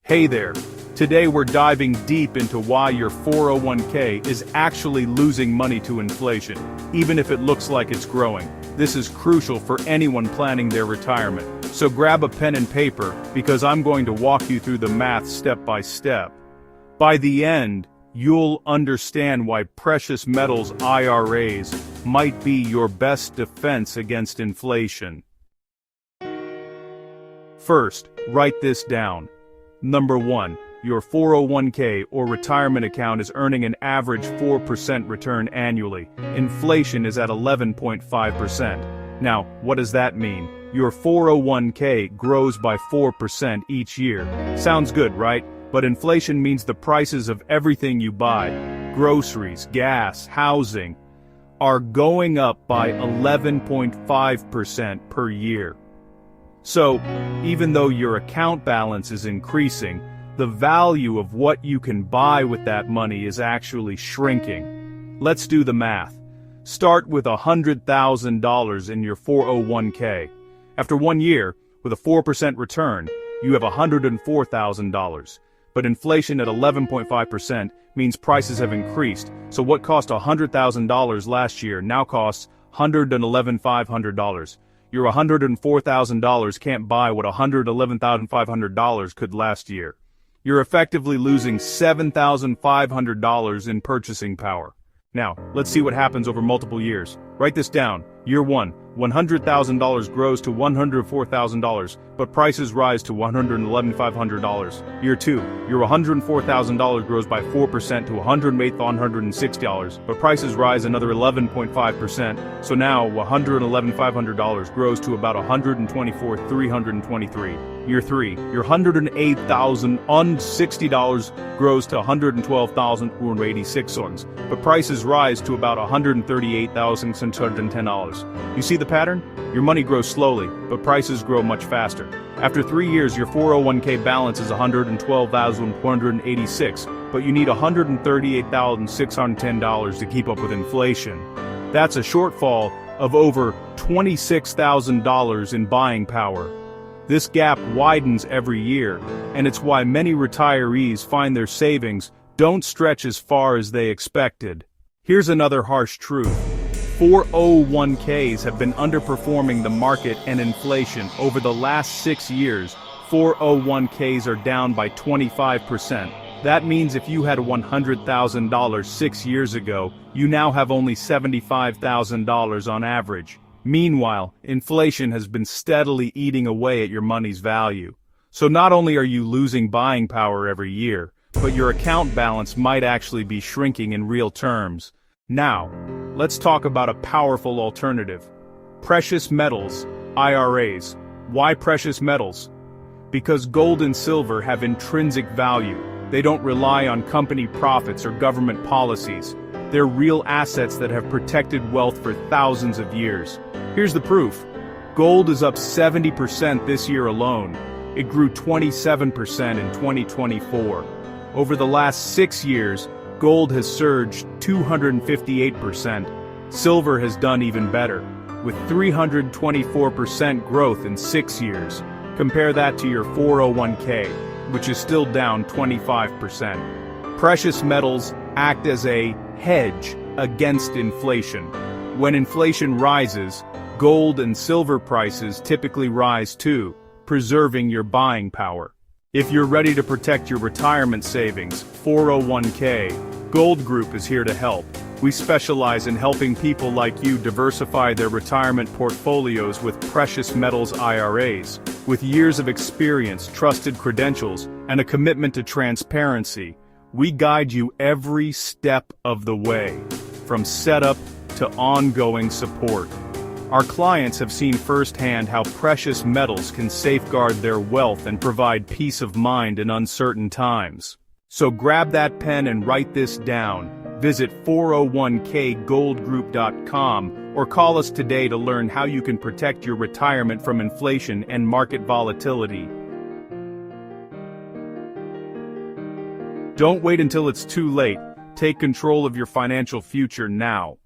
Hey there. Today we're diving deep into why your 401k is actually losing money to inflation, even if it looks like it's growing. This is crucial for anyone planning their retirement. So grab a pen and paper, because I'm going to walk you through the math step by step. By the end, you'll understand why precious metals IRAs might be your best defense against inflation. First, write this down. Number 1. Your 401k or retirement account is earning an average 4% return annually. Inflation is at 11.5%. Now, what does that mean? Your 401k grows by 4% each year. Sounds good, right? But inflation means the prices of everything you buy, groceries, gas, housing, are going up by 11.5% per year. So, even though your account balance is increasing, the value of what you can buy with that money is actually shrinking. Let's do the math. Start with $100,000 in your 401k. After 1 year, with a 4% return, you have $104,000. But inflation at 11.5% means prices have increased, so what cost $100,000 last year now costs $111,500. Your $104,000 can't buy what $111,500 could last year. You're effectively losing $7,500 in purchasing power. Now, let's see what happens over multiple years. Write this down. Year 1, $100,000 grows to $104,000, but prices rise to $111,500. Year 2, your $104,000 grows by 4% to $108,160, but prices rise another 11.5%, so now $111,500 grows to about $124,323. Year 3, your $108,060 grows to $112,486, but prices rise to about $138,610. You see the pattern? Your money grows slowly, but prices grow much faster. After 3 years, your 401k balance is $112,486, but you need $138,610 to keep up with inflation. That's a shortfall of over $26,000 in buying power. This gap widens every year, and it's why many retirees find their savings don't stretch as far as they expected. Here's another harsh truth. 401ks have been underperforming the market and inflation. Over the last 6 years, 401ks are down by 25%. That means if you had $100,000 6 years ago, you now have only $75,000 on average. Meanwhile, inflation has been steadily eating away at your money's value. So not only are you losing buying power every year, but your account balance might actually be shrinking in real terms. Now, let's talk about a powerful alternative. Precious metals, IRAs. Why precious metals? Because gold and silver have intrinsic value. They don't rely on company profits or government policies. They're real assets that have protected wealth for thousands of years. Here's the proof. Gold is up 70% this year alone. It grew 27% in 2024. Over the last 6 years, gold has surged 258%. Silver has done even better, with 324% growth in 6 years. Compare that to your 401k, which is still down 25%. Precious metals act as a hedge against inflation. When inflation rises, gold and silver prices typically rise too, preserving your buying power. If you're ready to protect your retirement savings, 401k, Gold Group is here to help. We specialize in helping people like you diversify their retirement portfolios with precious metals IRAs. With years of experience, trusted credentials, and a commitment to transparency, we guide you every step of the way, from setup to ongoing support. Our clients have seen firsthand how precious metals can safeguard their wealth and provide peace of mind in uncertain times. So grab that pen and write this down. Visit 401kgoldgroup.com or call us today to learn how you can protect your retirement from inflation and market volatility. Don't wait until it's too late. Take control of your financial future now.